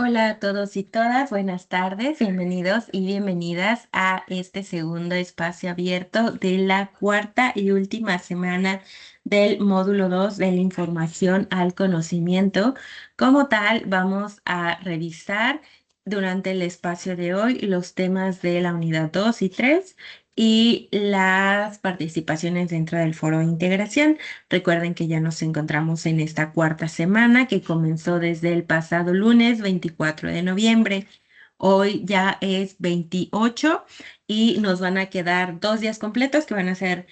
Hola a todos y todas, buenas tardes, bienvenidos y bienvenidas a este segundo espacio abierto de la cuarta y última semana del módulo 2 de la información al conocimiento. Como tal, vamos a revisar durante el espacio de hoy los temas de la unidad 2 y 3 y las participaciones dentro del foro de integración. Recuerden que ya nos encontramos en esta cuarta semana que comenzó desde el pasado lunes 24 de noviembre. Hoy ya es 28 y nos van a quedar 2 días completos que van a ser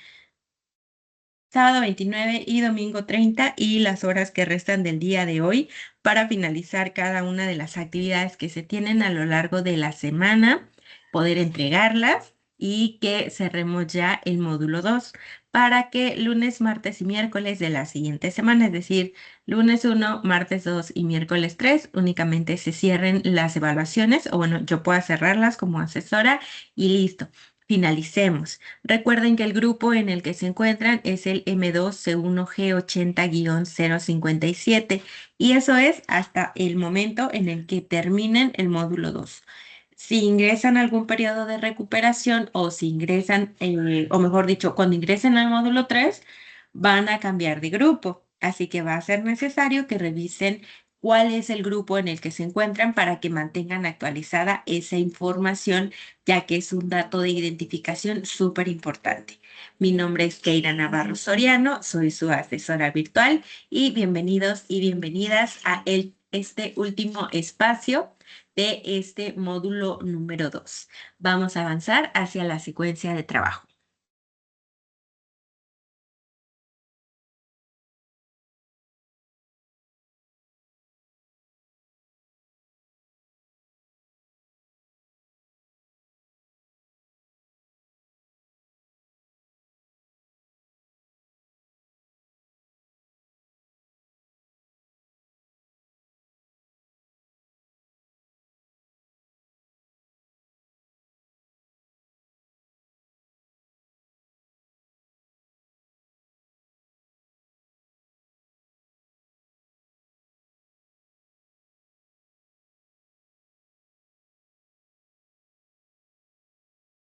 sábado 29 y domingo 30 y las horas que restan del día de hoy para finalizar cada una de las actividades que se tienen a lo largo de la semana, poder entregarlas y que cerremos ya el módulo 2 para que lunes, martes y miércoles de la siguiente semana, es decir, lunes 1, martes 2 y miércoles 3, únicamente se cierren las evaluaciones o bueno, yo pueda cerrarlas como asesora y listo. Finalicemos. Recuerden que el grupo en el que se encuentran es el M2C1G80-057 y eso es hasta el momento en el que terminen el módulo 2. Si ingresan a algún periodo de recuperación o si ingresan, o mejor dicho, cuando ingresen al módulo 3, van a cambiar de grupo. Así que va a ser necesario que revisen cuál es el grupo en el que se encuentran para que mantengan actualizada esa información, ya que es un dato de identificación súper importante. Mi nombre es Keira Navarro Soriano, soy su asesora virtual y bienvenidos y bienvenidas a este último espacio de este módulo número 2. Vamos a avanzar hacia la secuencia de trabajo.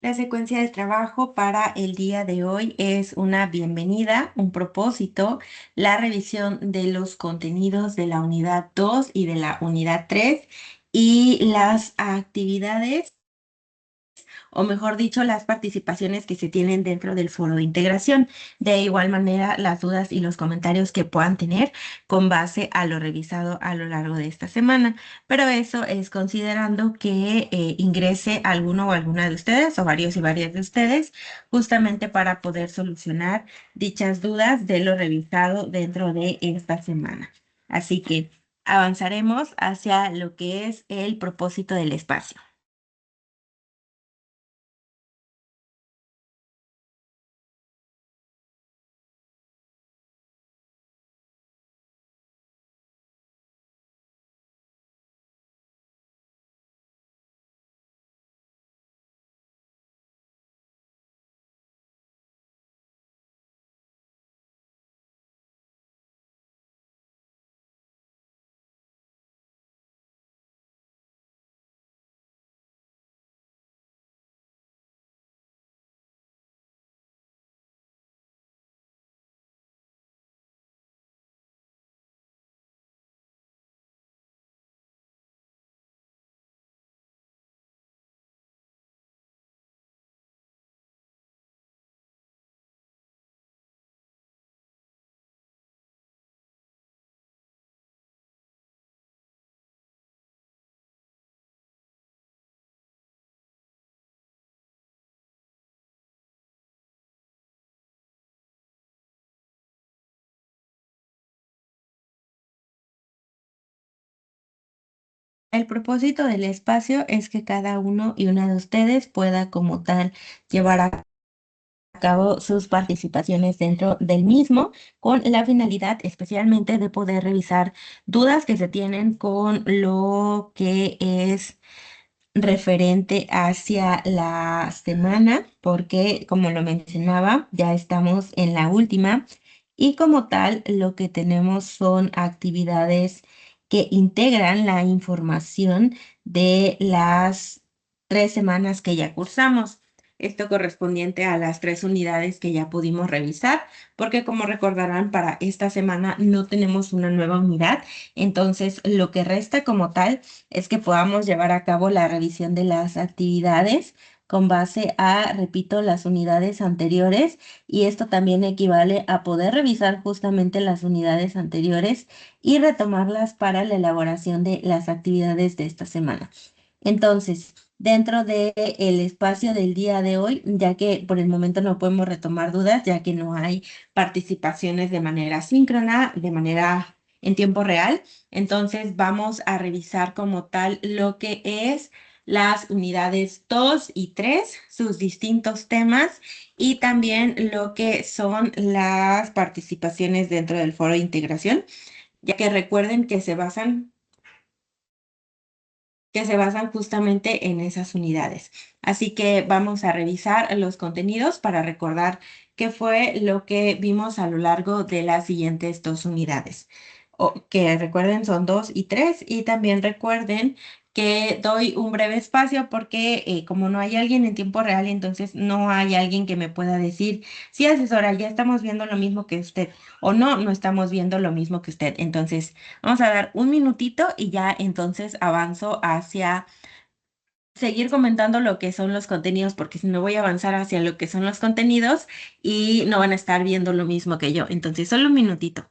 La secuencia de trabajo para el día de hoy es una bienvenida, un propósito, la revisión de los contenidos de la unidad 2 y de la unidad 3 y las actividades o mejor dicho, las participaciones que se tienen dentro del foro de integración. De igual manera, las dudas y los comentarios que puedan tener con base a lo revisado a lo largo de esta semana. Pero eso es considerando que ingrese alguno o alguna de ustedes o varios y varias de ustedes justamente para poder solucionar dichas dudas de lo revisado dentro de esta semana. Así que avanzaremos hacia lo que es el propósito del espacio. El propósito del espacio es que cada uno y una de ustedes pueda como tal llevar a cabo sus participaciones dentro del mismo con la finalidad especialmente de poder revisar dudas que se tienen con lo que es referente hacia la semana, porque como lo mencionaba, ya estamos en la última y como tal lo que tenemos son actividades que integran la información de las 3 semanas que ya cursamos. Esto correspondiente a las 3 unidades que ya pudimos revisar, porque como recordarán, para esta semana no tenemos una nueva unidad. Entonces, lo que resta como tal es que podamos llevar a cabo la revisión de las actividades con base a, repito, las unidades anteriores, y esto también equivale a poder revisar justamente las unidades anteriores y retomarlas para la elaboración de las actividades de esta semana. Entonces, dentro del espacio del día de hoy, ya que por el momento no podemos retomar dudas, ya que no hay participaciones de manera síncrona, de manera en tiempo real, entonces vamos a revisar como tal lo que es las unidades 2 y 3, sus distintos temas, y también lo que son las participaciones dentro del foro de integración, ya que recuerden que se basan justamente en esas unidades. Así que vamos a revisar los contenidos para recordar qué fue lo que vimos a lo largo de las siguientes 2 unidades. Que recuerden son 2 y 3, y también recuerden que doy un breve espacio porque como no hay alguien en tiempo real, entonces no hay alguien que me pueda decir, sí, asesora, ya estamos viendo lo mismo que usted, o no, no estamos viendo lo mismo que usted. Entonces, vamos a dar un minutito y ya entonces avanzo hacia seguir comentando lo que son los contenidos, porque si no voy a avanzar hacia lo que son los contenidos y no van a estar viendo lo mismo que yo. Entonces, solo un minutito.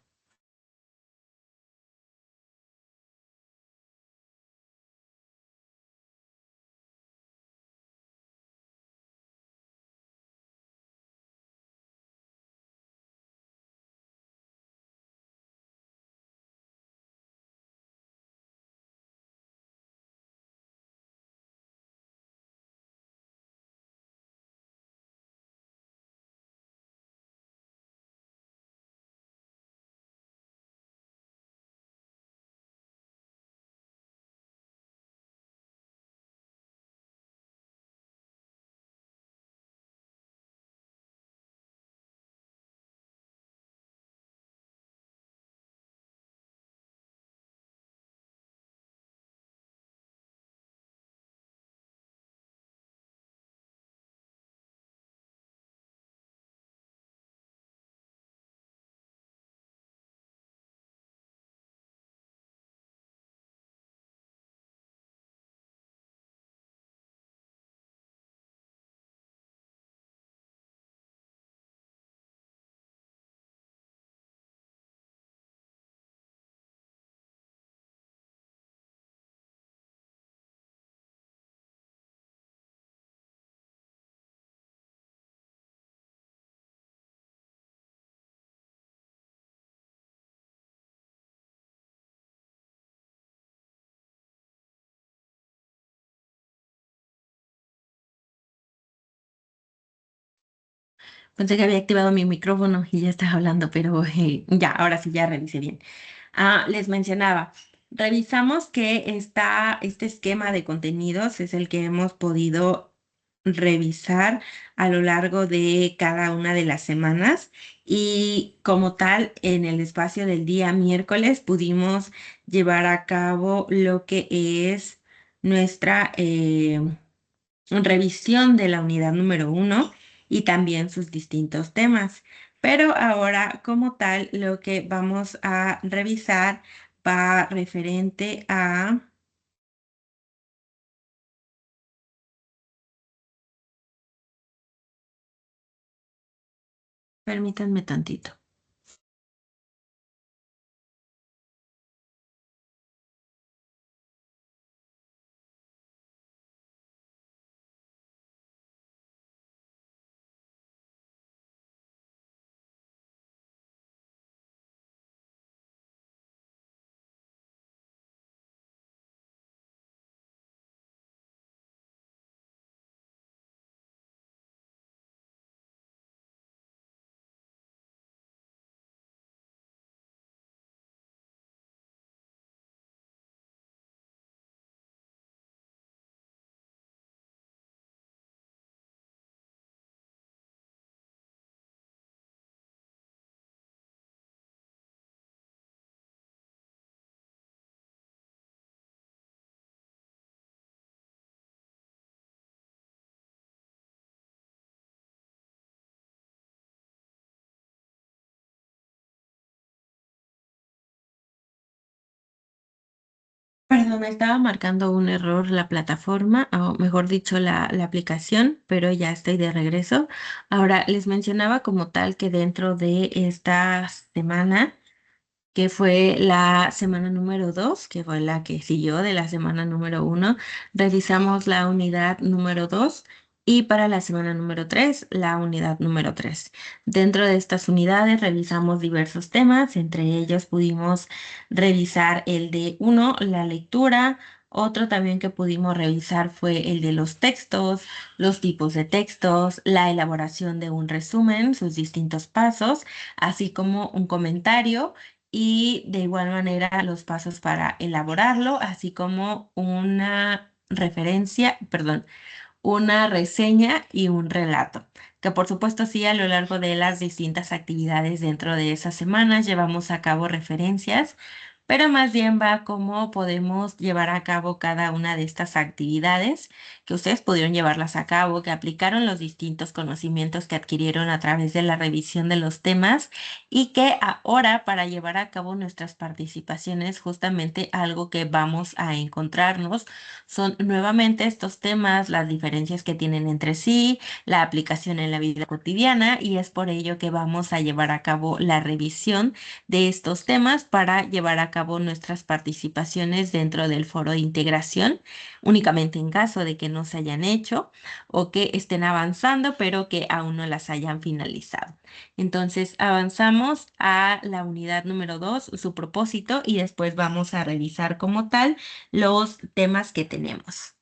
Pensé que había activado mi micrófono y ya estaba hablando, pero ya, ahora sí, ya revisé bien. Les mencionaba, revisamos que este esquema de contenidos es el que hemos podido revisar a lo largo de cada una de las semanas, y como tal, en el espacio del día miércoles pudimos llevar a cabo lo que es nuestra revisión de la unidad número 1 y también sus distintos temas. Pero ahora, como tal, lo que vamos a revisar va referente a... Permítanme tantito. Perdón, me estaba marcando un error la plataforma, o mejor dicho, la aplicación, pero ya estoy de regreso. Ahora, les mencionaba como tal que dentro de esta semana, que fue la semana número 2, que fue la que siguió de la semana número uno, revisamos la unidad número 2 y para la semana número 3 la unidad número 3. Dentro de estas unidades revisamos diversos temas, entre ellos pudimos revisar el de uno, la lectura. Otro también que pudimos revisar fue el de los textos, los tipos de textos, la elaboración de un resumen, sus distintos pasos, así como un comentario y de igual manera los pasos para elaborarlo, así como una referencia, perdón, una reseña y un relato, que por supuesto sí a lo largo de las distintas actividades dentro de esas semanas llevamos a cabo referencias, pero más bien va cómo podemos llevar a cabo cada una de estas actividades, que ustedes pudieron llevarlas a cabo, que aplicaron los distintos conocimientos que adquirieron a través de la revisión de los temas y que ahora para llevar a cabo nuestras participaciones, justamente algo que vamos a encontrarnos son nuevamente estos temas, las diferencias que tienen entre sí, la aplicación en la vida cotidiana y es por ello que vamos a llevar a cabo la revisión de estos temas para llevar a cabo nuestras participaciones dentro del foro de integración, únicamente en caso de que no se hayan hecho o que estén avanzando, pero que aún no las hayan finalizado. Entonces avanzamos a la unidad número 2, su propósito, y después vamos a revisar como tal los temas que tenemos.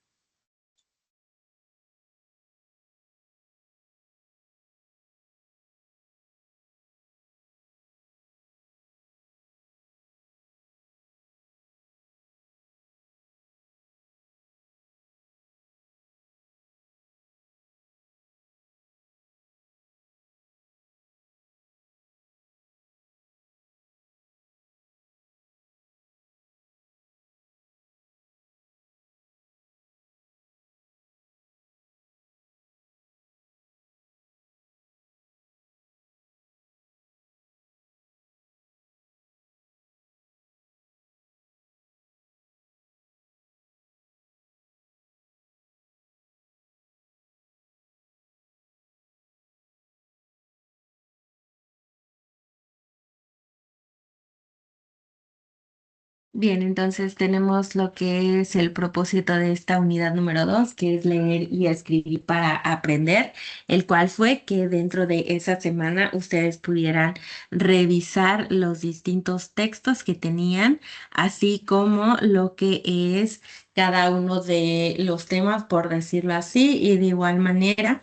Bien, entonces tenemos lo que es el propósito de esta unidad número 2, que es leer y escribir para aprender, el cual fue que dentro de esa semana ustedes pudieran revisar los distintos textos que tenían, así como lo que es cada uno de los temas, por decirlo así, y de igual manera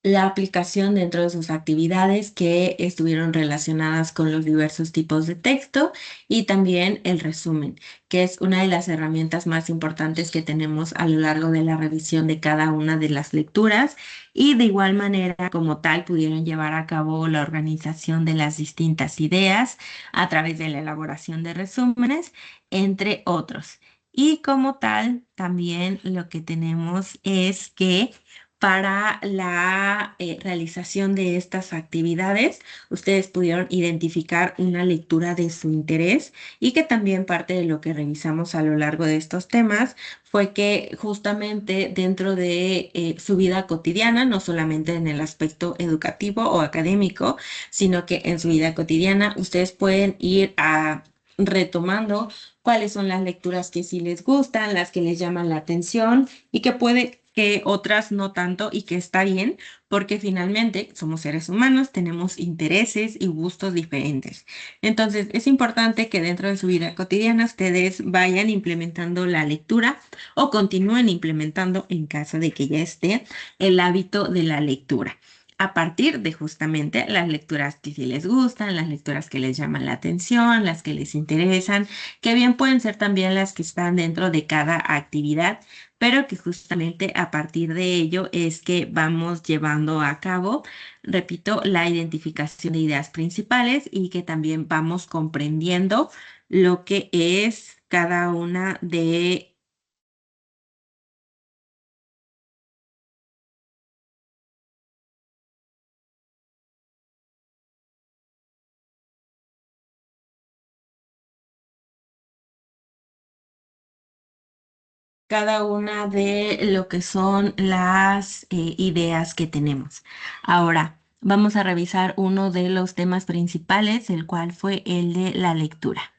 la aplicación dentro de sus actividades que estuvieron relacionadas con los diversos tipos de texto y también el resumen, que es una de las herramientas más importantes que tenemos a lo largo de la revisión de cada una de las lecturas y de igual manera como tal pudieron llevar a cabo la organización de las distintas ideas a través de la elaboración de resúmenes, entre otros. Y como tal, también lo que tenemos es que para la realización de estas actividades, ustedes pudieron identificar una lectura de su interés y que también parte de lo que revisamos a lo largo de estos temas fue que justamente dentro de su vida cotidiana, no solamente en el aspecto educativo o académico, sino que en su vida cotidiana ustedes pueden ir a retomando cuáles son las lecturas que sí les gustan, las que les llaman la atención y que puede que otras no tanto y que está bien porque finalmente somos seres humanos, tenemos intereses y gustos diferentes. Entonces es importante que dentro de su vida cotidiana ustedes vayan implementando la lectura o continúen implementando en caso de que ya esté el hábito de la lectura. A partir de justamente las lecturas que sí les gustan, las lecturas que les llaman la atención, las que les interesan, que bien pueden ser también las que están dentro de cada actividad, pero que justamente a partir de ello es que vamos llevando a cabo, repito, la identificación de ideas principales y que también vamos comprendiendo lo que es cada una de cada una de lo que son las ideas que tenemos. Ahora, vamos a revisar uno de los temas principales, el cual fue el de la lectura.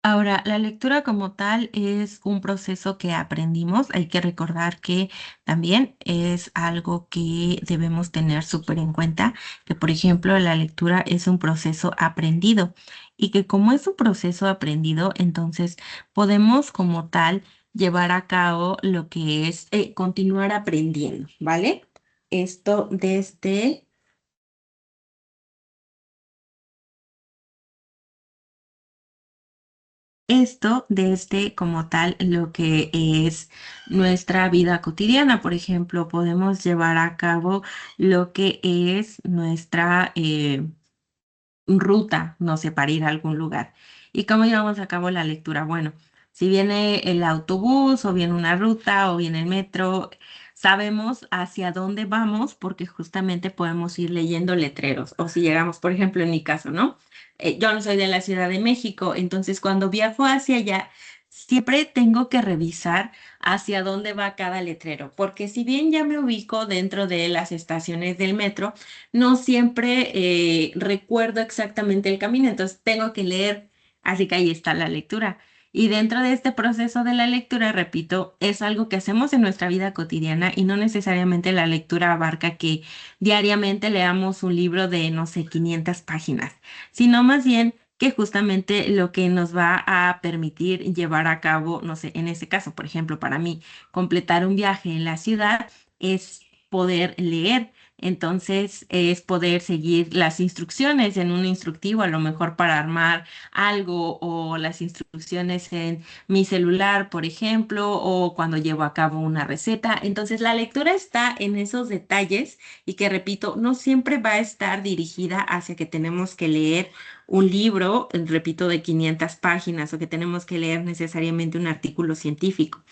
Ahora, la lectura como tal es un proceso que aprendimos. Hay que recordar que también es algo que debemos tener súper en cuenta, que por ejemplo la lectura es un proceso aprendido y que como es un proceso aprendido, entonces podemos como tal llevar a cabo lo que es continuar aprendiendo, ¿vale? Esto desde Esto desde como tal lo que es nuestra vida cotidiana. Por ejemplo, podemos llevar a cabo lo que es nuestra ruta, no sé, para ir a algún lugar. ¿Y cómo llevamos a cabo la lectura? Bueno, si viene el autobús o viene una ruta o viene el metro, sabemos hacia dónde vamos porque justamente podemos ir leyendo letreros. O si llegamos, por ejemplo, en mi caso, ¿no? Yo no soy de la Ciudad de México, entonces cuando viajo hacia allá, siempre tengo que revisar hacia dónde va cada letrero, porque si bien ya me ubico dentro de las estaciones del metro, no siempre recuerdo exactamente el camino, entonces tengo que leer, así que ahí está la lectura. Y dentro de este proceso de la lectura, repito, es algo que hacemos en nuestra vida cotidiana y no necesariamente la lectura abarca que diariamente leamos un libro de, no sé, 500 páginas, sino más bien que justamente lo que nos va a permitir llevar a cabo, no sé, en este caso, por ejemplo, para mí, completar un viaje en la ciudad es poder leer. Entonces es poder seguir las instrucciones en un instructivo, a lo mejor para armar algo o las instrucciones en mi celular, por ejemplo, o cuando llevo a cabo una receta. Entonces la lectura está en esos detalles y que, repito, no siempre va a estar dirigida hacia que tenemos que leer un libro, repito, de 500 páginas o que tenemos que leer necesariamente un artículo científico.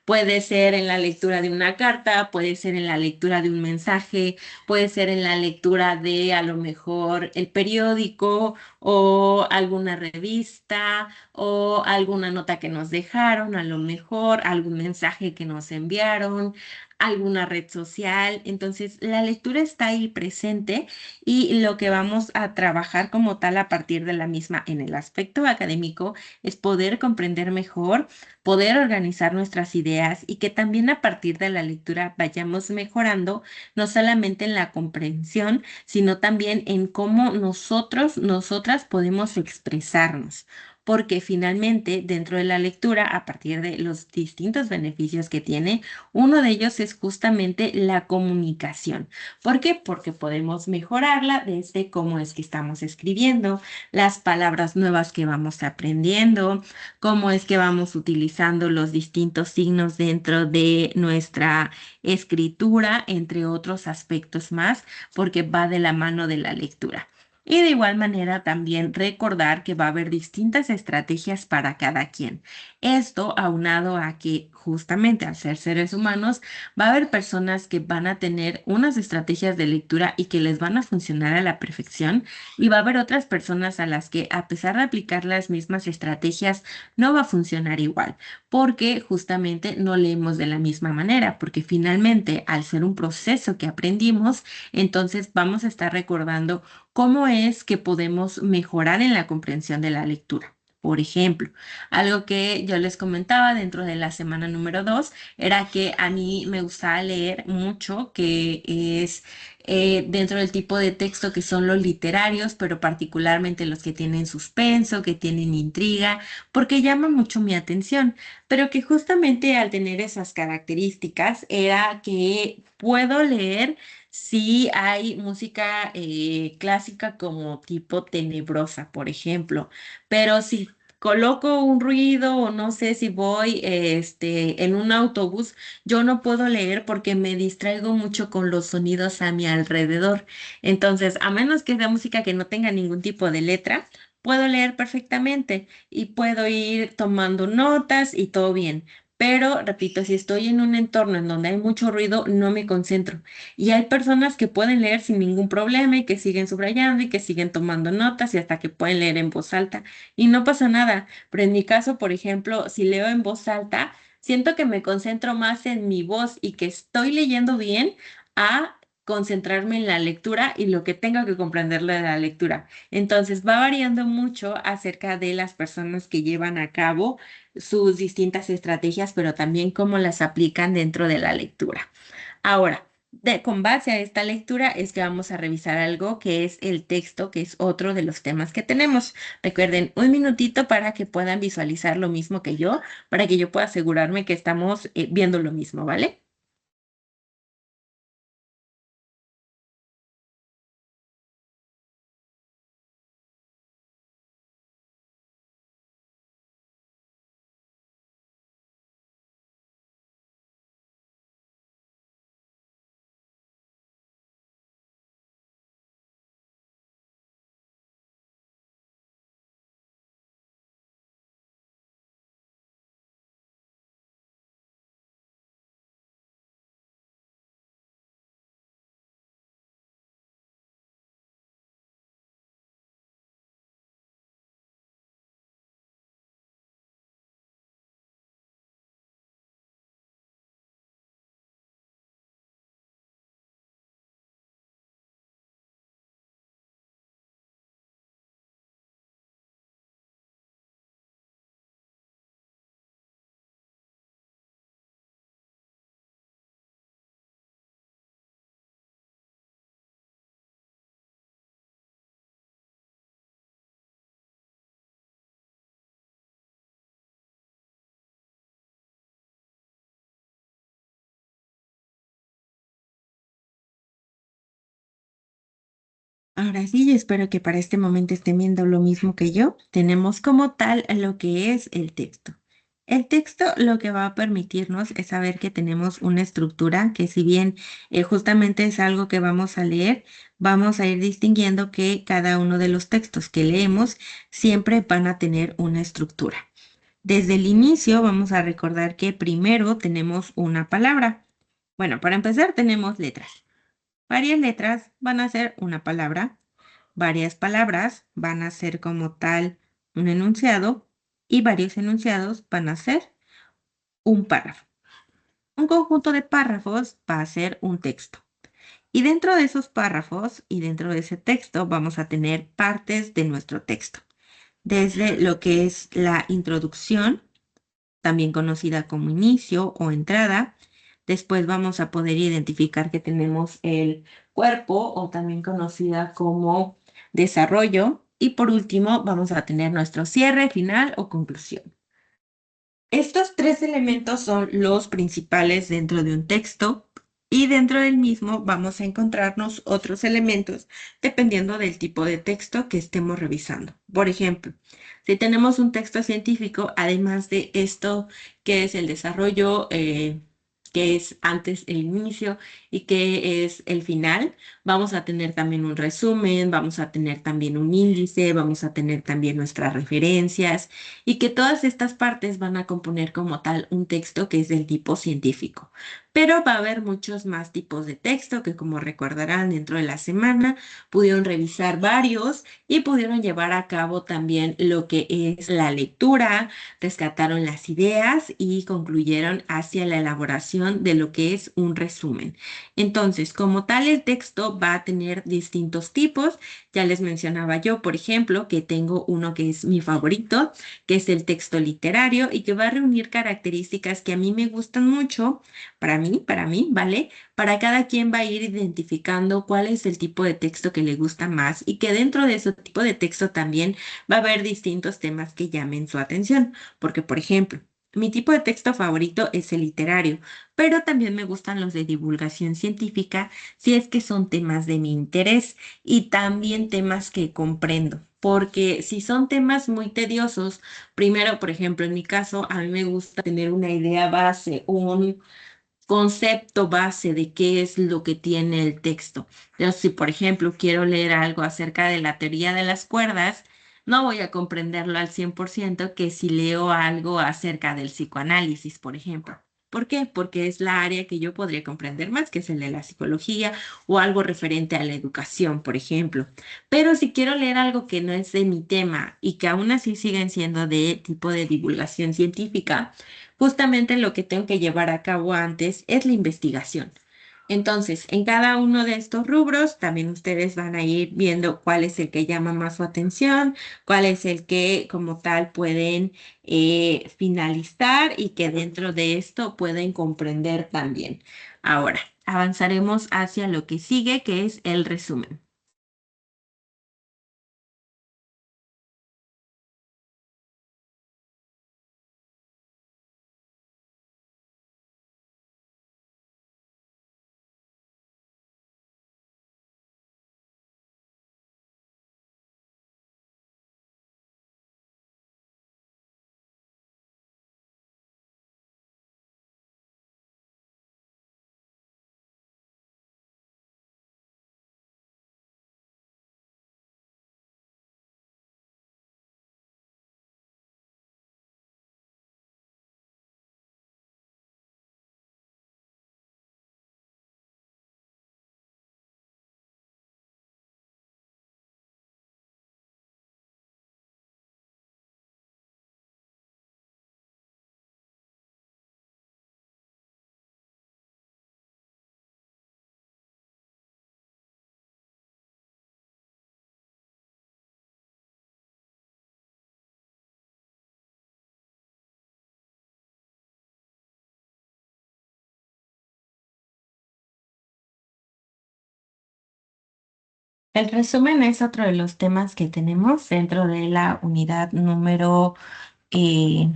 Puede ser en la lectura de una carta, puede ser en la lectura de un mensaje, puede ser en la lectura de a lo mejor el periódico o alguna revista o alguna nota que nos dejaron, a lo mejor algún mensaje que nos enviaron, alguna red social. Entonces, la lectura está ahí presente y lo que vamos a trabajar como tal a partir de la misma en el aspecto académico es poder comprender mejor, poder organizar nuestras ideas y que también a partir de la lectura vayamos mejorando no solamente en la comprensión, sino también en cómo nosotras podemos expresarnos. Porque finalmente, dentro de la lectura, a partir de los distintos beneficios que tiene, uno de ellos es justamente la comunicación. ¿Por qué? Porque podemos mejorarla desde cómo es que estamos escribiendo, las palabras nuevas que vamos aprendiendo, cómo es que vamos utilizando los distintos signos dentro de nuestra escritura, entre otros aspectos más, porque va de la mano de la lectura. Y de igual manera también recordar que va a haber distintas estrategias para cada quien. Esto aunado a que justamente al ser seres humanos, va a haber personas que van a tener unas estrategias de lectura y que les van a funcionar a la perfección y va a haber otras personas a las que a pesar de aplicar las mismas estrategias, no va a funcionar igual, porque justamente no leemos de la misma manera, porque finalmente al ser un proceso que aprendimos, entonces vamos a estar recordando cómo es que podemos mejorar en la comprensión de la lectura. Por ejemplo, algo que yo les comentaba dentro de la semana número 2 era que a mí me gusta leer mucho, que es dentro del tipo de texto que son los literarios, pero particularmente los que tienen suspenso, que tienen intriga, porque llama mucho mi atención, pero que justamente al tener esas características era que puedo leer si hay música clásica como tipo tenebrosa, por ejemplo, pero si coloco un ruido o no sé si voy en un autobús, yo no puedo leer porque me distraigo mucho con los sonidos a mi alrededor. Entonces, a menos que sea música que no tenga ningún tipo de letra, puedo leer perfectamente y puedo ir tomando notas y todo bien. Pero, repito, si estoy en un entorno en donde hay mucho ruido, no me concentro. Y hay personas que pueden leer sin ningún problema y que siguen subrayando y que siguen tomando notas y hasta que pueden leer en voz alta y no pasa nada. Pero en mi caso, por ejemplo, si leo en voz alta, siento que me concentro más en mi voz y que estoy leyendo bien a concentrarme en la lectura y lo que tengo que comprender de la lectura. Entonces va variando mucho acerca de las personas que llevan a cabo sus distintas estrategias, pero también cómo las aplican dentro de la lectura. Ahora, con base a esta lectura es que vamos a revisar algo que es el texto, que es otro de los temas que tenemos. Recuerden, un minutito para que puedan visualizar lo mismo que yo, para que yo pueda asegurarme que estamos viendo lo mismo, ¿vale? Ahora sí, yo espero que para este momento estén viendo lo mismo que yo. Tenemos como tal lo que es el texto. El texto lo que va a permitirnos es saber que tenemos una estructura que si bien justamente es algo que vamos a leer, vamos a ir distinguiendo que cada uno de los textos que leemos siempre van a tener una estructura. Desde el inicio vamos a recordar que primero tenemos una palabra. Bueno, para empezar tenemos letras. Varias letras van a ser una palabra, varias palabras van a ser como tal un enunciado y varios enunciados van a ser un párrafo. Un conjunto de párrafos va a ser un texto. Y dentro de esos párrafos y dentro de ese texto vamos a tener partes de nuestro texto. Desde lo que es la introducción, también conocida como inicio o entrada. Después vamos a poder identificar que tenemos el cuerpo o también conocida como desarrollo. Y por último vamos a tener nuestro cierre, final o conclusión. Estos tres elementos son los principales dentro de un texto y dentro del mismo vamos a encontrarnos otros elementos dependiendo del tipo de texto que estemos revisando. Por ejemplo, si tenemos un texto científico, además de esto que es el desarrollo, que es antes el inicio y que es el final, vamos a tener también un resumen, vamos a tener también un índice, vamos a tener también nuestras referencias y que todas estas partes van a componer como tal un texto que es del tipo científico. Pero va a haber muchos más tipos de texto que, como recordarán, dentro de la semana pudieron revisar varios y pudieron llevar a cabo también lo que es la lectura, rescataron las ideas y concluyeron hacia la elaboración de lo que es un resumen. Entonces, como tal, el texto va a tener distintos tipos. Ya les mencionaba yo, por ejemplo, que tengo uno que es mi favorito, que es el texto literario y que va a reunir características que a mí me gustan mucho, para mí, ¿vale? Para cada quien va a ir identificando cuál es el tipo de texto que le gusta más y que dentro de ese tipo de texto también va a haber distintos temas que llamen su atención, porque por ejemplo, Mi tipo de texto favorito es el literario, pero también me gustan los de divulgación científica si es que son temas de mi interés y también temas que comprendo. Porque si son temas muy tediosos, primero, por ejemplo, en mi caso, a mí me gusta tener una idea base, un concepto base de qué es lo que tiene el texto. Yo, si por ejemplo quiero leer algo acerca de la teoría de las cuerdas, no voy a comprenderlo al 100% que si leo algo acerca del psicoanálisis, por ejemplo. ¿Por qué? Porque es la área que yo podría comprender más, que es el de la psicología o algo referente a la educación, por ejemplo. Pero si quiero leer algo que no es de mi tema y que aún así siguen siendo de tipo de divulgación científica, justamente lo que tengo que llevar a cabo antes es la investigación. Entonces, en cada uno de estos rubros, también ustedes van a ir viendo cuál es el que llama más su atención, cuál es el que como tal pueden finalizar y que dentro de esto pueden comprender también. Ahora, avanzaremos hacia lo que sigue, que es el resumen. El resumen es otro de los temas que tenemos dentro de la unidad eh,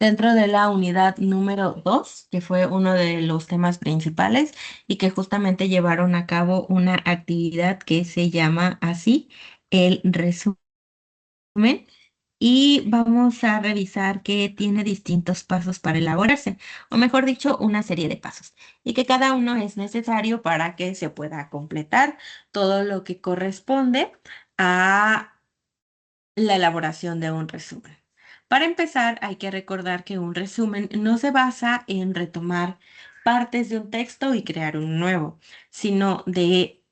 dentro de la unidad número 2, que fue uno de los temas principales y que justamente llevaron a cabo una actividad que se llama así, el resumen. Y vamos a revisar que tiene distintos pasos para elaborarse, o mejor dicho, una serie de pasos, y que cada uno es necesario para que se pueda completar todo lo que corresponde a la elaboración de un resumen. Para empezar, hay que recordar que un resumen no se basa en retomar partes de un texto y crear un nuevo, sino de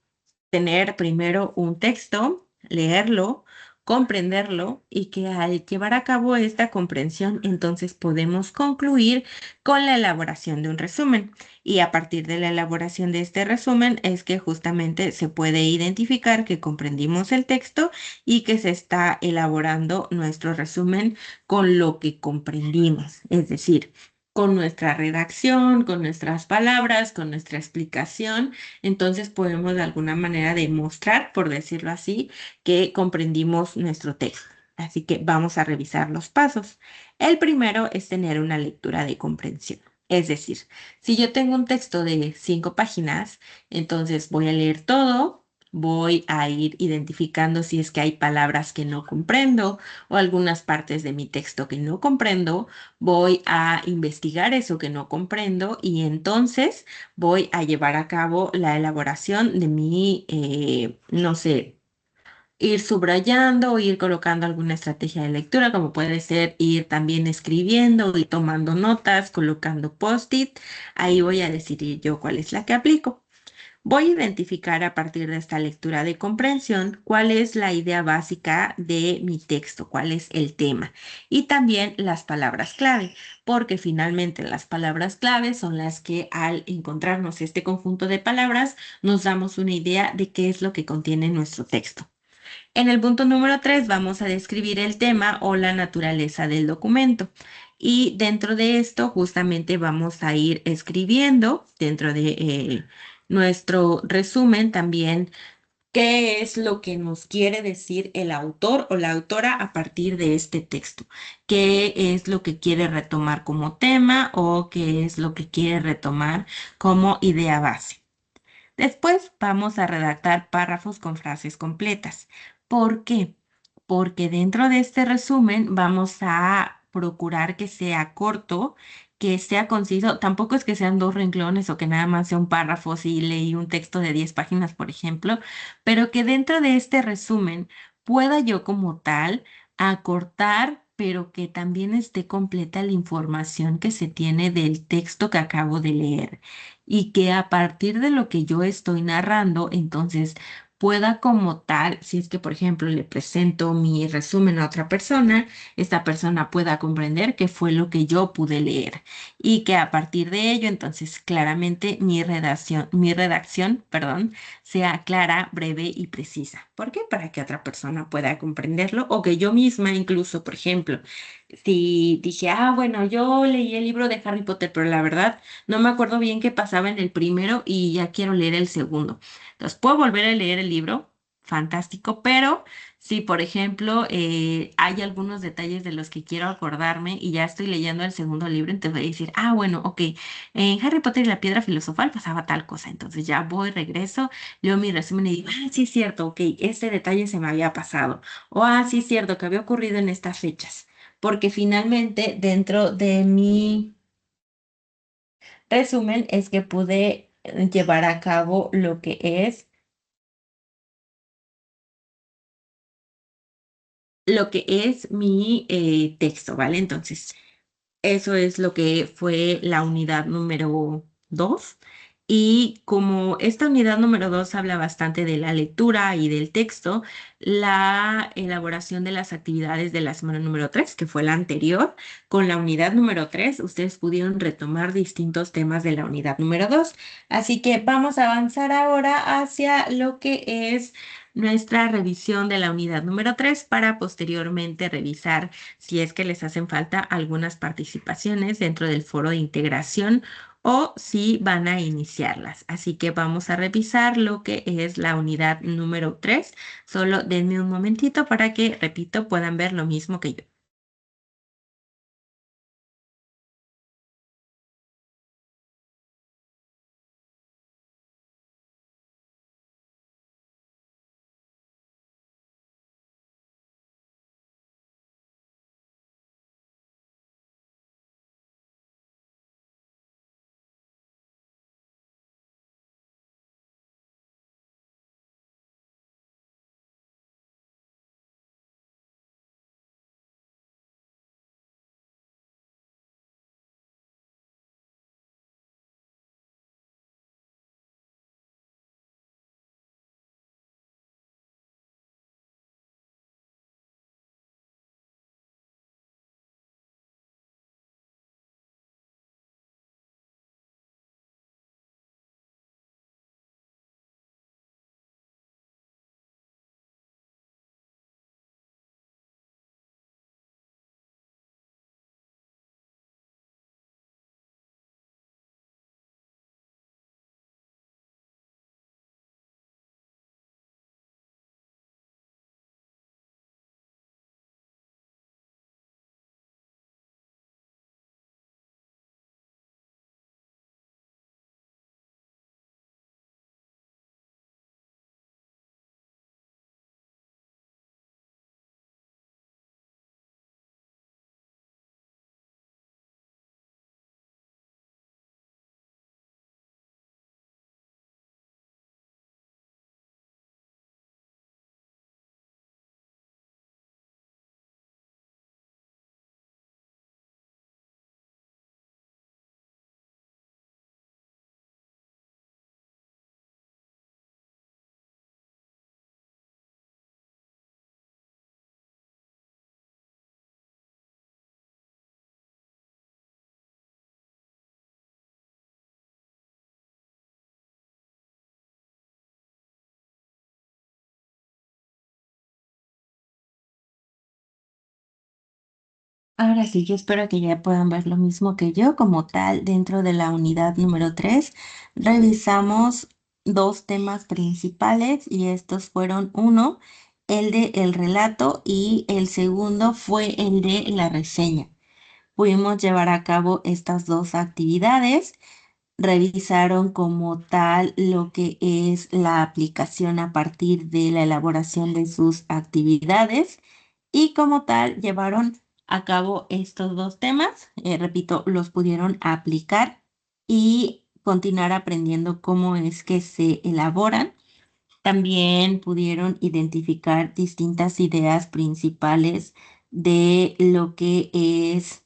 tener primero un texto, leerlo, comprenderlo y que al llevar a cabo esta comprensión, entonces podemos concluir con la elaboración de un resumen. Y a partir de la elaboración de este resumen es que justamente se puede identificar que comprendimos el texto y que se está elaborando nuestro resumen con lo que comprendimos. Es decir, con nuestra redacción, con nuestras palabras, con nuestra explicación, entonces podemos de alguna manera demostrar, por decirlo así, que comprendimos nuestro texto. Así que vamos a revisar los pasos. El primero es tener una lectura de comprensión. Es decir, si yo tengo un texto de 5 páginas, entonces voy a leer todo, voy a ir identificando si es que hay palabras que no comprendo o algunas partes de mi texto que no comprendo, voy a investigar eso que no comprendo y entonces voy a llevar a cabo la elaboración de mi, no sé, ir subrayando o ir colocando alguna estrategia de lectura, como puede ser ir también escribiendo y tomando notas, colocando post-it. Ahí voy a decidir yo cuál es la que aplico. Voy a identificar a partir de esta lectura de comprensión cuál es la idea básica de mi texto, cuál es el tema y también las palabras clave, porque finalmente las palabras clave son las que al encontrarnos este conjunto de palabras nos damos una idea de qué es lo que contiene nuestro texto. En el punto número 3 vamos a describir el tema o la naturaleza del documento. Y dentro de esto justamente vamos a ir escribiendo dentro de nuestro resumen también ¿Qué es lo que nos quiere decir el autor o la autora a partir de este texto? ¿Qué es lo que quiere retomar como tema o qué es lo que quiere retomar como idea base? Después vamos a redactar párrafos con frases completas. ¿Por qué? Porque dentro de este resumen vamos a procurar que sea corto, que sea conciso. Tampoco es que sean dos renglones o que nada más sea un párrafo si leí un texto de 10 páginas, por ejemplo, pero que dentro de este resumen pueda yo como tal acortar, pero que también esté completa la información que se tiene del texto que acabo de leer y que a partir de lo que yo estoy narrando, entonces pueda como tal, si es que por ejemplo le presento mi resumen a otra persona, esta persona pueda comprender qué fue lo que yo pude leer y que a partir de ello, entonces claramente mi redacción, sea clara, breve y precisa. ¿Por qué? Para que otra persona pueda comprenderlo o que yo misma incluso, por ejemplo, si dije, bueno, yo leí el libro de Harry Potter, pero la verdad no me acuerdo bien qué pasaba en el primero y ya quiero leer el segundo. Entonces, puedo volver a leer el libro, fantástico, pero si, por ejemplo, hay algunos detalles de los que quiero acordarme y ya estoy leyendo el segundo libro, entonces voy a decir, bueno, ok, en Harry Potter y la Piedra Filosofal pasaba tal cosa. Entonces ya voy, regreso, leo mi resumen y digo, sí es cierto, ok, este detalle se me había pasado. O, sí es cierto, que había ocurrido en estas fechas. Porque finalmente, dentro de mi resumen es que pude llevar a cabo lo que es mi texto, ¿vale? Entonces, eso es lo que fue la unidad número 2. Y como esta unidad número 2 habla bastante de la lectura y del texto, la elaboración de las actividades de la semana número 3, que fue la anterior, con la unidad número 3, ustedes pudieron retomar distintos temas de la unidad número 2. Así que vamos a avanzar ahora hacia lo que es nuestra revisión de la unidad número 3 para posteriormente revisar si es que les hacen falta algunas participaciones dentro del foro de integración o si van a iniciarlas. Así que vamos a revisar lo que es la unidad número 3. Solo denme un momentito para que, repito, puedan ver lo mismo que yo. Ahora sí, yo espero que ya puedan ver lo mismo que yo. Como tal, dentro de la unidad número 3 revisamos dos temas principales y estos fueron uno, el de el relato y el segundo fue el de la reseña. Pudimos llevar a cabo estas dos actividades, revisaron como tal lo que es la aplicación a partir de la elaboración de sus actividades y como tal llevaron a cabo estos dos temas. Repito, los pudieron aplicar y continuar aprendiendo cómo es que se elaboran. También pudieron identificar distintas ideas principales de lo que es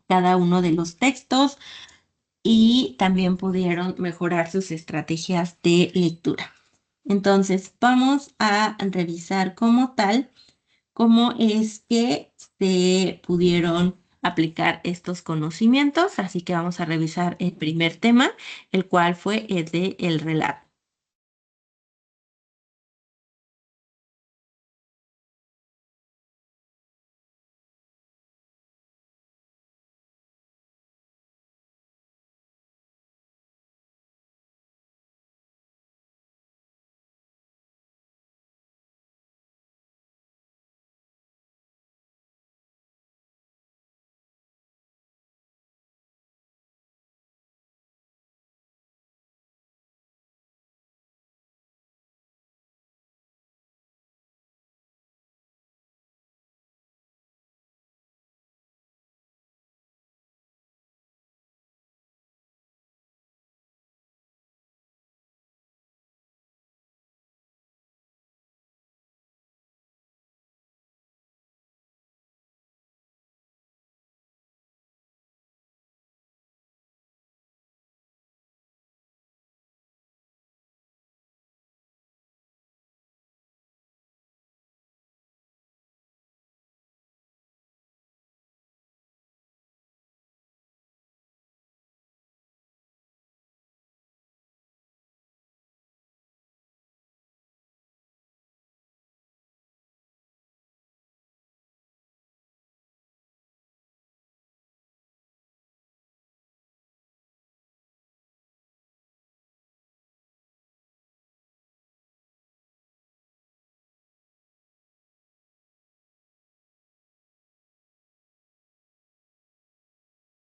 cada uno de los textos y también pudieron mejorar sus estrategias de lectura. Entonces, vamos a revisar como tal cómo es que se pudieron aplicar estos conocimientos. Así que vamos a revisar el primer tema, el cual fue el de el relato.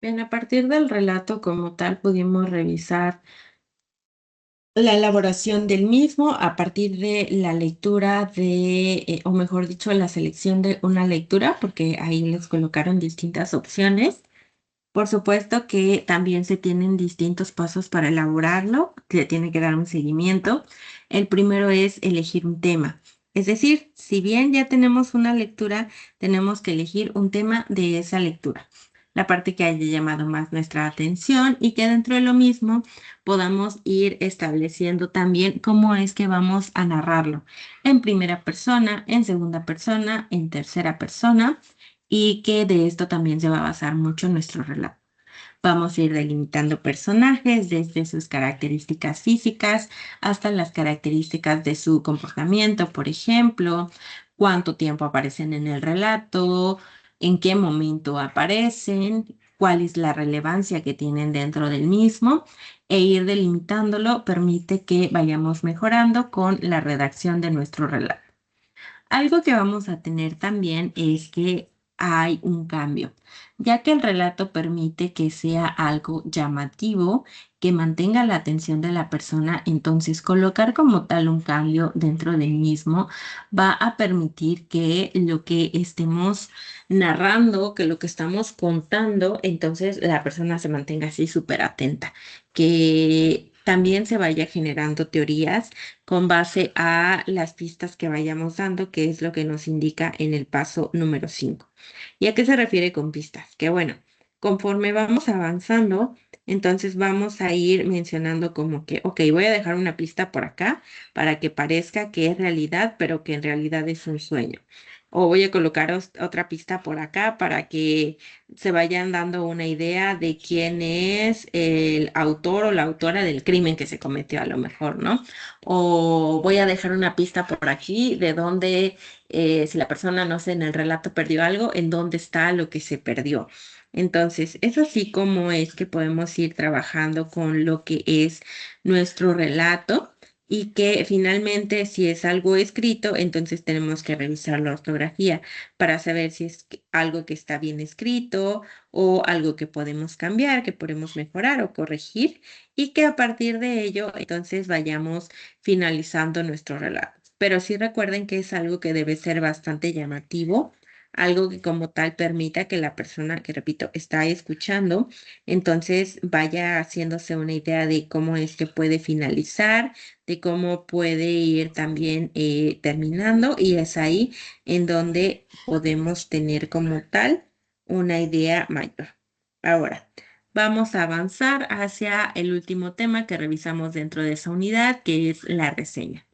Bien, a partir del relato como tal pudimos revisar la elaboración del mismo a partir de la lectura o mejor dicho, la selección de una lectura, porque ahí les colocaron distintas opciones. Por supuesto que también se tienen distintos pasos para elaborarlo, se tiene que dar un seguimiento. El primero es elegir un tema. Es decir, si bien ya tenemos una lectura, tenemos que elegir un tema de esa lectura. La parte que haya llamado más nuestra atención y que dentro de lo mismo podamos ir estableciendo también cómo es que vamos a narrarlo. En primera persona, en segunda persona, en tercera persona y que de esto también se va a basar mucho nuestro relato. Vamos a ir delimitando personajes desde sus características físicas hasta las características de su comportamiento, por ejemplo, cuánto tiempo aparecen en el relato, en qué momento aparecen, cuál es la relevancia que tienen dentro del mismo e ir delimitándolo permite que vayamos mejorando con la redacción de nuestro relato. Algo que vamos a tener también es que hay un cambio, ya que el relato permite que sea algo llamativo, que mantenga la atención de la persona, entonces colocar como tal un cambio dentro del mismo va a permitir que lo que estemos narrando, que lo que estamos contando, entonces la persona se mantenga así súper atenta, que también se vaya generando teorías con base a las pistas que vayamos dando, que es lo que nos indica en el paso número 5. ¿Y a qué se refiere con pistas? Que bueno, conforme vamos avanzando, entonces vamos a ir mencionando como que, ok, voy a dejar una pista por acá para que parezca que es realidad, pero que en realidad es un sueño. O voy a colocar otra pista por acá para que se vayan dando una idea de quién es el autor o la autora del crimen que se cometió a lo mejor, ¿no? O voy a dejar una pista por aquí de dónde, si la persona, no sé, en el relato perdió algo, en dónde está lo que se perdió. Entonces, es así como es que podemos ir trabajando con lo que es nuestro relato y que finalmente si es algo escrito, entonces tenemos que revisar la ortografía para saber si es algo que está bien escrito o algo que podemos cambiar, que podemos mejorar o corregir y que a partir de ello entonces vayamos finalizando nuestro relato. Pero sí recuerden que es algo que debe ser bastante llamativo, algo que como tal permita que la persona que, repito, está escuchando, entonces vaya haciéndose una idea de cómo es que puede finalizar, de cómo puede ir también terminando y es ahí en donde podemos tener como tal una idea mayor. Ahora, vamos a avanzar hacia el último tema que revisamos dentro de esa unidad, que es la reseña.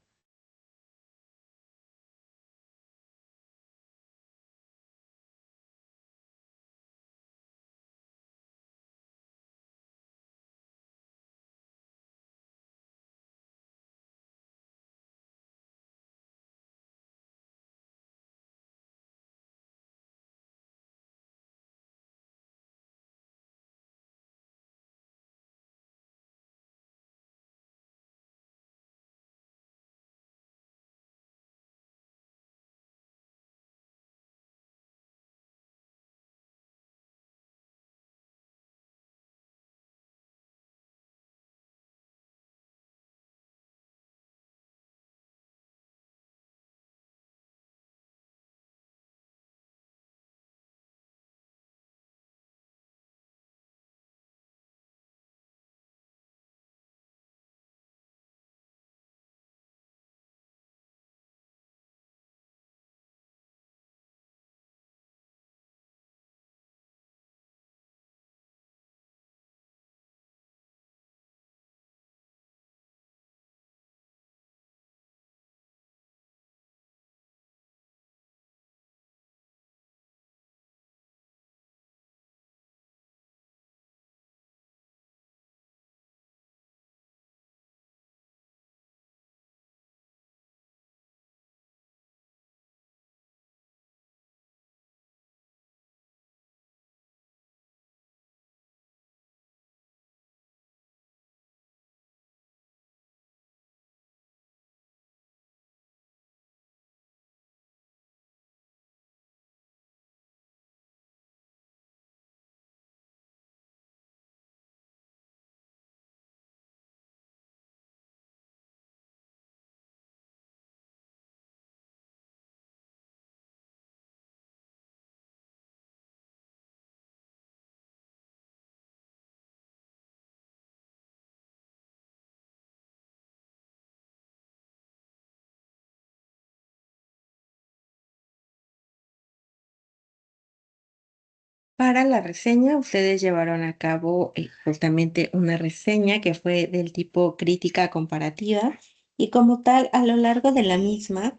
Para la reseña, ustedes llevaron a cabo justamente una reseña que fue del tipo crítica comparativa y como tal, a lo largo de la misma,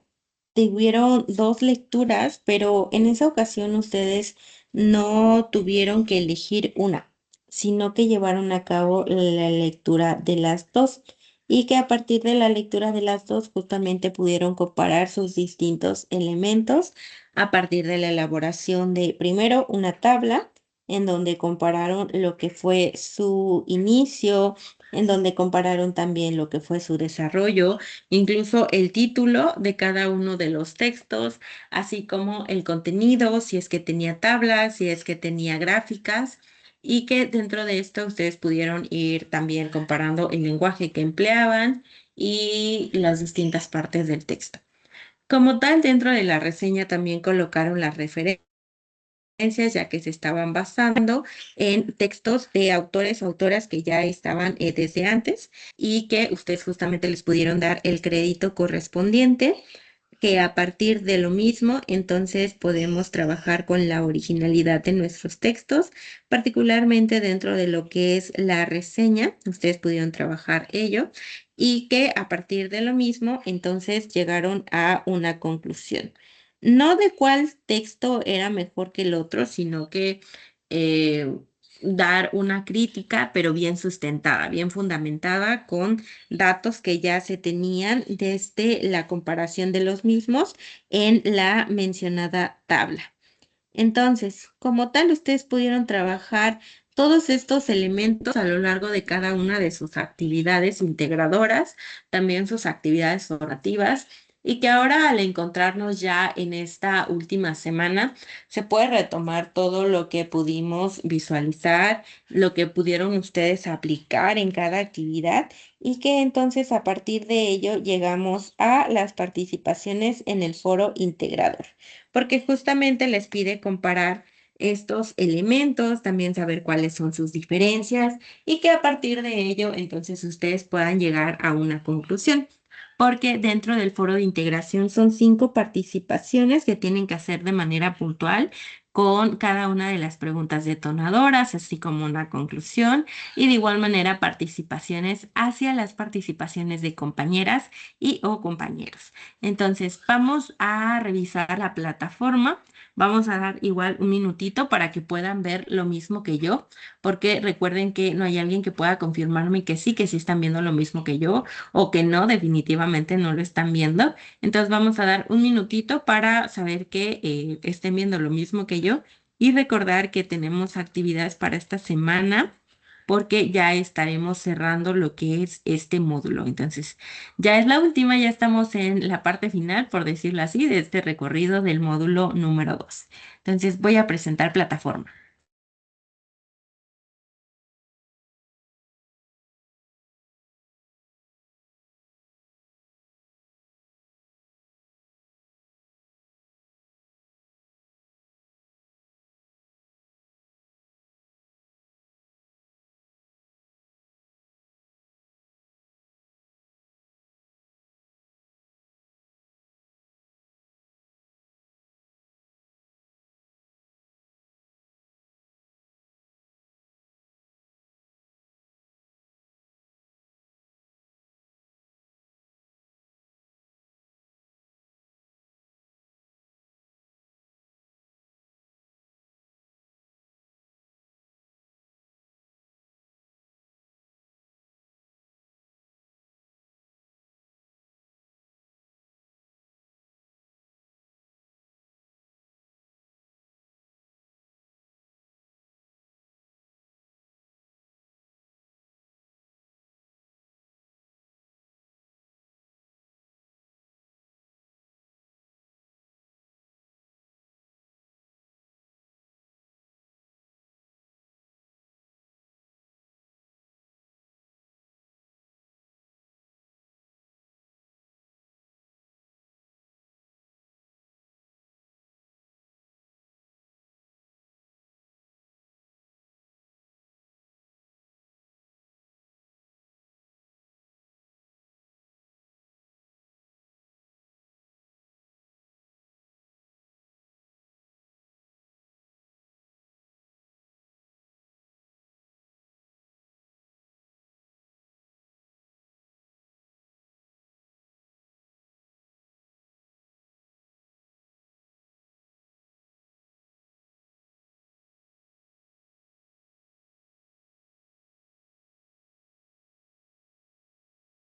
tuvieron dos lecturas, pero en esa ocasión ustedes no tuvieron que elegir una, sino que llevaron a cabo la lectura de las dos y que a partir de la lectura de las dos justamente pudieron comparar sus distintos elementos a partir de la elaboración de primero una tabla en donde compararon lo que fue su inicio, en donde compararon también lo que fue su desarrollo, incluso el título de cada uno de los textos, así como el contenido, si es que tenía tablas, si es que tenía gráficas. Y que dentro de esto ustedes pudieron ir también comparando el lenguaje que empleaban y las distintas partes del texto. Como tal, dentro de la reseña también colocaron las referencias, ya que se estaban basando en textos de autores o autoras que ya estaban desde antes y que ustedes justamente les pudieron dar el crédito correspondiente, que a partir de lo mismo, entonces podemos trabajar con la originalidad de nuestros textos, particularmente dentro de lo que es la reseña, ustedes pudieron trabajar ello, y que a partir de lo mismo, entonces llegaron a una conclusión. No de cuál texto era mejor que el otro, sino que eh, dar una crítica, pero bien sustentada, bien fundamentada, con datos que ya se tenían desde la comparación de los mismos en la mencionada tabla. Entonces, como tal, ustedes pudieron trabajar todos estos elementos a lo largo de cada una de sus actividades integradoras, también sus actividades formativas, y que ahora al encontrarnos ya en esta última semana, se puede retomar todo lo que pudimos visualizar, lo que pudieron ustedes aplicar en cada actividad, y que entonces a partir de ello llegamos a las participaciones en el foro integrador porque justamente les pide comparar estos elementos, también saber cuáles son sus diferencias y que a partir de ello entonces ustedes puedan llegar a una conclusión. Porque dentro del foro de integración son 5 participaciones que tienen que hacer de manera puntual con cada una de las preguntas detonadoras, así como una conclusión, y de igual manera participaciones hacia las participaciones de compañeras y o compañeros. Entonces, vamos a revisar la plataforma. Vamos a dar igual un minutito para que puedan ver lo mismo que yo, porque recuerden que no hay alguien que pueda confirmarme que sí están viendo lo mismo que yo, o que no, definitivamente no lo están viendo. Entonces, vamos a dar un minutito para saber que estén viendo lo mismo que yo y recordar que tenemos actividades para esta semana porque ya estaremos cerrando lo que es este módulo. Entonces, ya es la última, ya estamos en la parte final, por decirlo así, de este recorrido del módulo número 2. Entonces voy a presentar plataforma.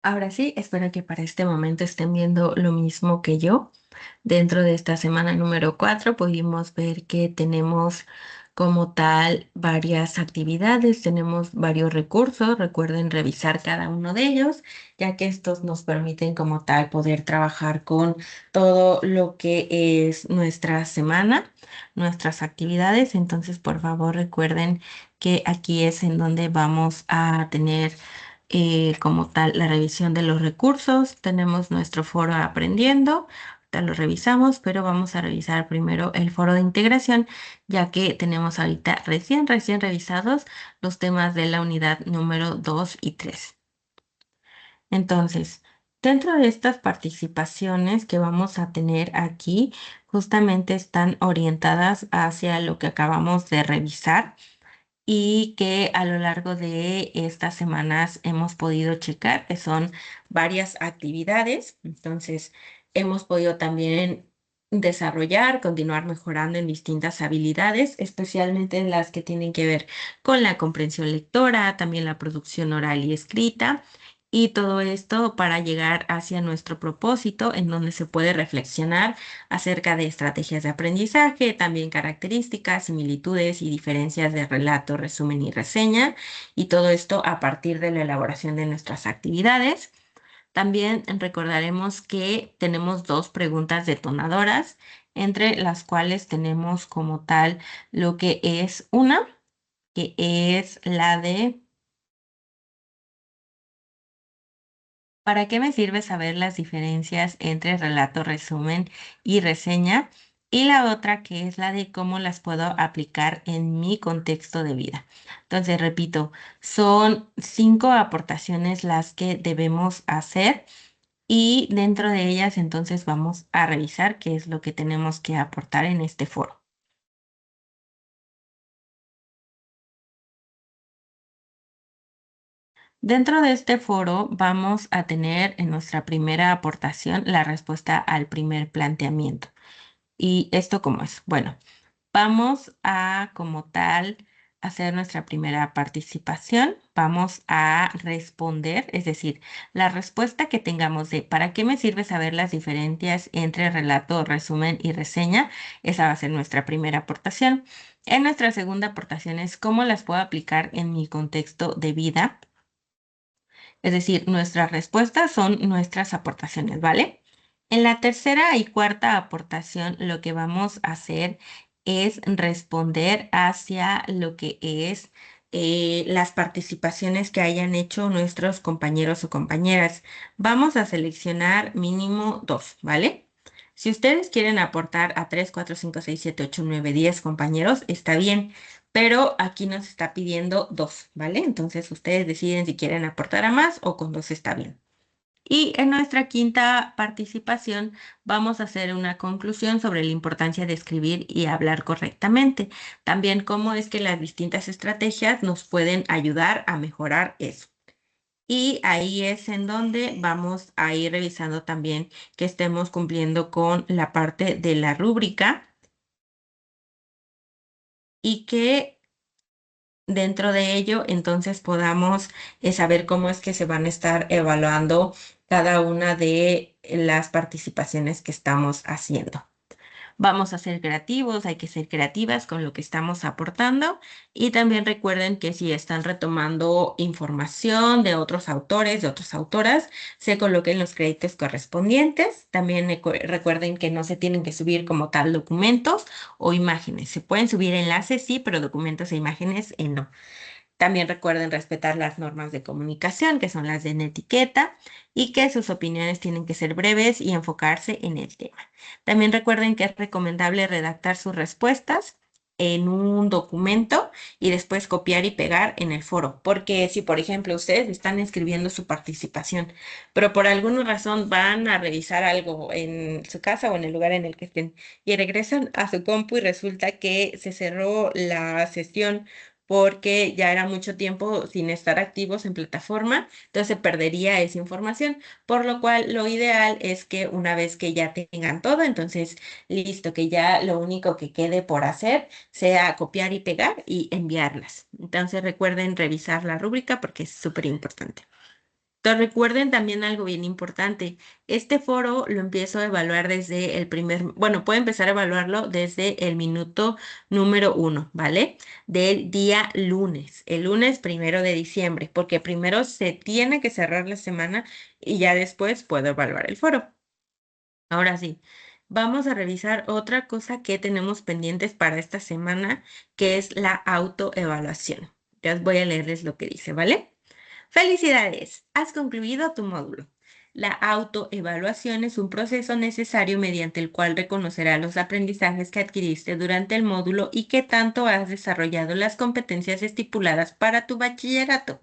Ahora sí, espero que para este momento estén viendo lo mismo que yo. Dentro de esta semana número 4 pudimos ver que tenemos como tal varias actividades, tenemos varios recursos. Recuerden revisar cada uno de ellos, ya que estos nos permiten como tal poder trabajar con todo lo que es nuestra semana, nuestras actividades. Entonces, por favor, recuerden que aquí es en donde vamos a tener como tal la revisión de los recursos. Tenemos nuestro foro aprendiendo. Ahorita lo revisamos, pero vamos a revisar primero el foro de integración, ya que tenemos ahorita recién revisados los temas de la unidad número 2 y 3. Entonces, dentro de estas participaciones que vamos a tener aquí, justamente están orientadas hacia lo que acabamos de revisar y que a lo largo de estas semanas hemos podido checar, que son varias actividades. Entonces, hemos podido también desarrollar, continuar mejorando en distintas habilidades, especialmente en las que tienen que ver con la comprensión lectora, también la producción oral y escrita. Y todo esto para llegar hacia nuestro propósito, en donde se puede reflexionar acerca de estrategias de aprendizaje, también características, similitudes y diferencias de relato, resumen y reseña, y todo esto a partir de la elaboración de nuestras actividades. También recordaremos que tenemos dos preguntas detonadoras, entre las cuales tenemos como tal lo que es una, que es la de ¿para qué me sirve saber las diferencias entre relato, resumen y reseña? Y la otra que es la de cómo las puedo aplicar en mi contexto de vida. Entonces, repito, son 5 aportaciones las que debemos hacer y dentro de ellas entonces vamos a revisar qué es lo que tenemos que aportar en este foro. Dentro de este foro vamos a tener en nuestra primera aportación la respuesta al primer planteamiento. ¿Y esto cómo es? Bueno, vamos a como tal hacer nuestra primera participación. Vamos a responder, es decir, la respuesta que tengamos de ¿para qué me sirve saber las diferencias entre relato, resumen y reseña? Esa va a ser nuestra primera aportación. En nuestra segunda aportación es cómo las puedo aplicar en mi contexto de vida. Es decir, nuestras respuestas son nuestras aportaciones, ¿vale? En la tercera y cuarta aportación, lo que vamos a hacer es responder hacia lo que es las participaciones que hayan hecho nuestros compañeros o compañeras. Vamos a seleccionar mínimo dos, ¿vale? Si ustedes quieren aportar a 3, 4, 5, 6, 7, 8, 9, 10 compañeros, está bien, pero aquí nos está pidiendo dos, ¿vale? Entonces ustedes deciden si quieren aportar a más o con dos está bien. Y en nuestra quinta participación vamos a hacer una conclusión sobre la importancia de escribir y hablar correctamente. También cómo es que las distintas estrategias nos pueden ayudar a mejorar eso. Y ahí es en donde vamos a ir revisando también que estemos cumpliendo con la parte de la rúbrica y que dentro de ello entonces podamos saber cómo es que se van a estar evaluando cada una de las participaciones que estamos haciendo. Vamos a ser creativos, hay que ser creativas con lo que estamos aportando y también recuerden que si están retomando información de otros autores, de otras autoras, se coloquen los créditos correspondientes. También recuerden que no se tienen que subir como tal documentos o imágenes. Se pueden subir enlaces, sí, pero documentos e imágenes no. También recuerden respetar las normas de comunicación, que son las de etiqueta, y que sus opiniones tienen que ser breves y enfocarse en el tema. También recuerden que es recomendable redactar sus respuestas en un documento y después copiar y pegar en el foro, porque si, por ejemplo, ustedes están escribiendo su participación, pero por alguna razón van a revisar algo en su casa o en el lugar en el que estén y regresan a su compu y resulta que se cerró la sesión porque ya era mucho tiempo sin estar activos en plataforma, entonces se perdería esa información, por lo cual lo ideal es que una vez que ya tengan todo, entonces listo, que ya lo único que quede por hacer sea copiar y pegar y enviarlas. Entonces recuerden revisar la rúbrica porque es súper importante. Entonces recuerden también algo bien importante. Este foro lo empiezo a evaluar desde el bueno, puedo empezar a evaluarlo desde el minuto número 1, ¿vale? Del día lunes, el lunes 1 de diciembre, porque primero se tiene que cerrar la semana y ya después puedo evaluar el foro. Ahora sí, vamos a revisar otra cosa que tenemos pendientes para esta semana, que es la autoevaluación. Ya os voy a leerles lo que dice, ¿vale? Felicidades, has concluido tu módulo. La autoevaluación es un proceso necesario mediante el cual reconocerás los aprendizajes que adquiriste durante el módulo y que tanto has desarrollado las competencias estipuladas para tu bachillerato.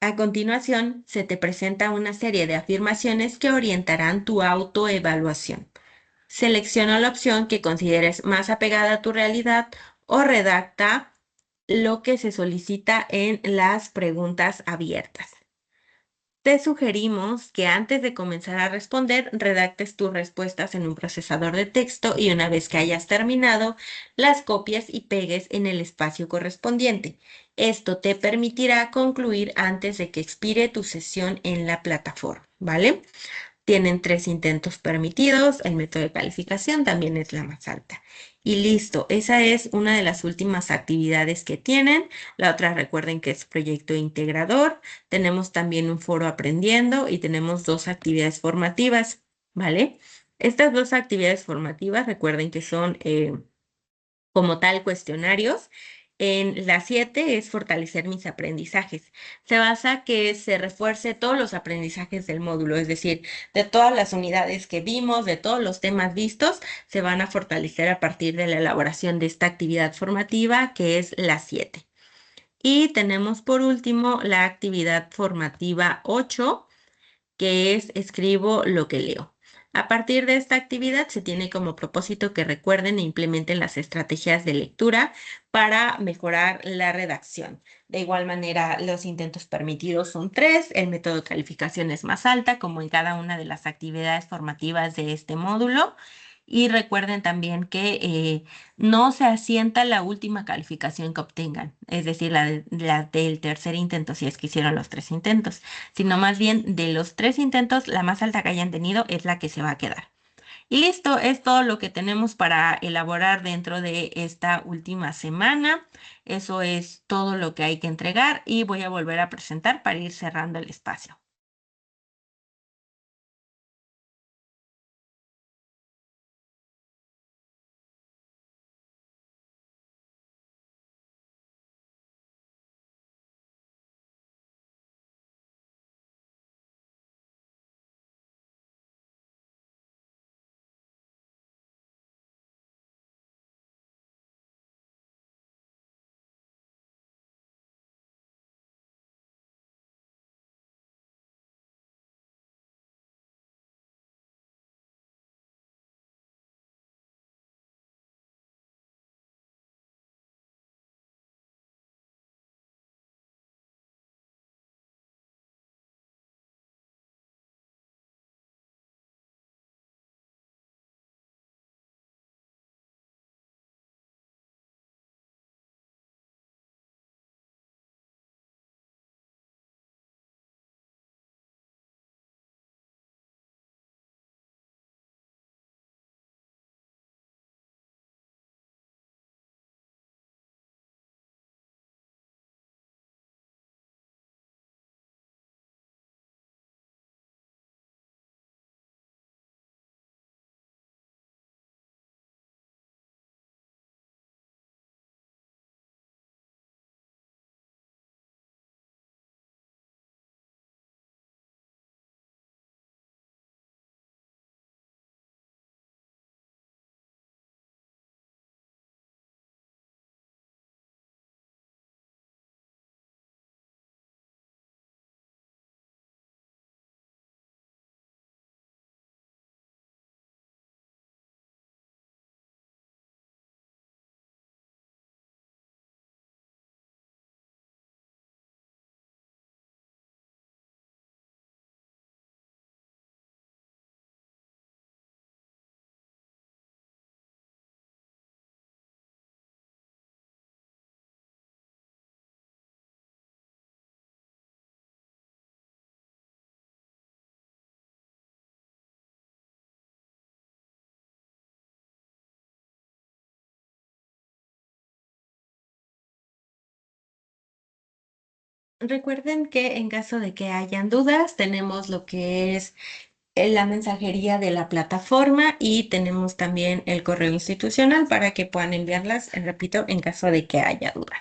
A continuación, se te presenta una serie de afirmaciones que orientarán tu autoevaluación. Selecciona la opción que consideres más apegada a tu realidad o redacta lo que se solicita en las preguntas abiertas. Te sugerimos que antes de comenzar a responder, redactes tus respuestas en un procesador de texto y una vez que hayas terminado, las copias y pegues en el espacio correspondiente. Esto te permitirá concluir antes de que expire tu sesión en la plataforma, ¿vale? Tienen 3 intentos permitidos, el método de calificación también es la más alta. Y listo, esa es una de las últimas actividades que tienen. La otra recuerden que es proyecto integrador. Tenemos también un foro aprendiendo y tenemos 2 actividades formativas, ¿vale? Estas 2 actividades formativas recuerden que son como tal cuestionarios. En la 7 es fortalecer mis aprendizajes. Se basa que se refuerce todos los aprendizajes del módulo, es decir, de todas las unidades que vimos, de todos los temas vistos, se van a fortalecer a partir de la elaboración de esta actividad formativa que es la 7. Y tenemos por último la actividad formativa 8 que es escribo lo que leo. A partir de esta actividad se tiene como propósito que recuerden e implementen las estrategias de lectura para mejorar la redacción. De igual manera, los intentos permitidos son 3, el método de calificación es más alta, como en cada una de las actividades formativas de este módulo. Y recuerden también que no se asienta la última calificación que obtengan, es decir, la del tercer intento, si es que hicieron los 3 intentos, sino más bien de los 3 intentos, la más alta que hayan tenido es la que se va a quedar. Y listo, es todo lo que tenemos para elaborar dentro de esta última semana. Eso es todo lo que hay que entregar y voy a volver a presentar para ir cerrando el espacio. Recuerden que en caso de que hayan dudas, tenemos lo que es la mensajería de la plataforma y tenemos también el correo institucional para que puedan enviarlas, repito, en caso de que haya dudas.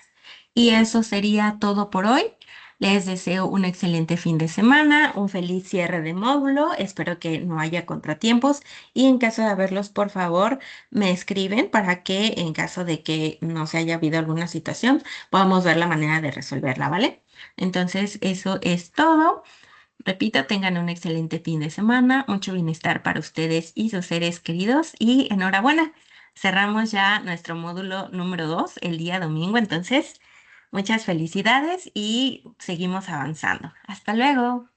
Y eso sería todo por hoy. Les deseo un excelente fin de semana, un feliz cierre de módulo. Espero que no haya contratiempos y en caso de haberlos, por favor, me escriben para que en caso de que no se haya habido alguna situación, podamos ver la manera de resolverla, ¿vale? Entonces, eso es todo. Repito, tengan un excelente fin de semana, mucho bienestar para ustedes y sus seres queridos y enhorabuena. Cerramos ya nuestro módulo número 2 el día domingo, entonces muchas felicidades y seguimos avanzando. Hasta luego.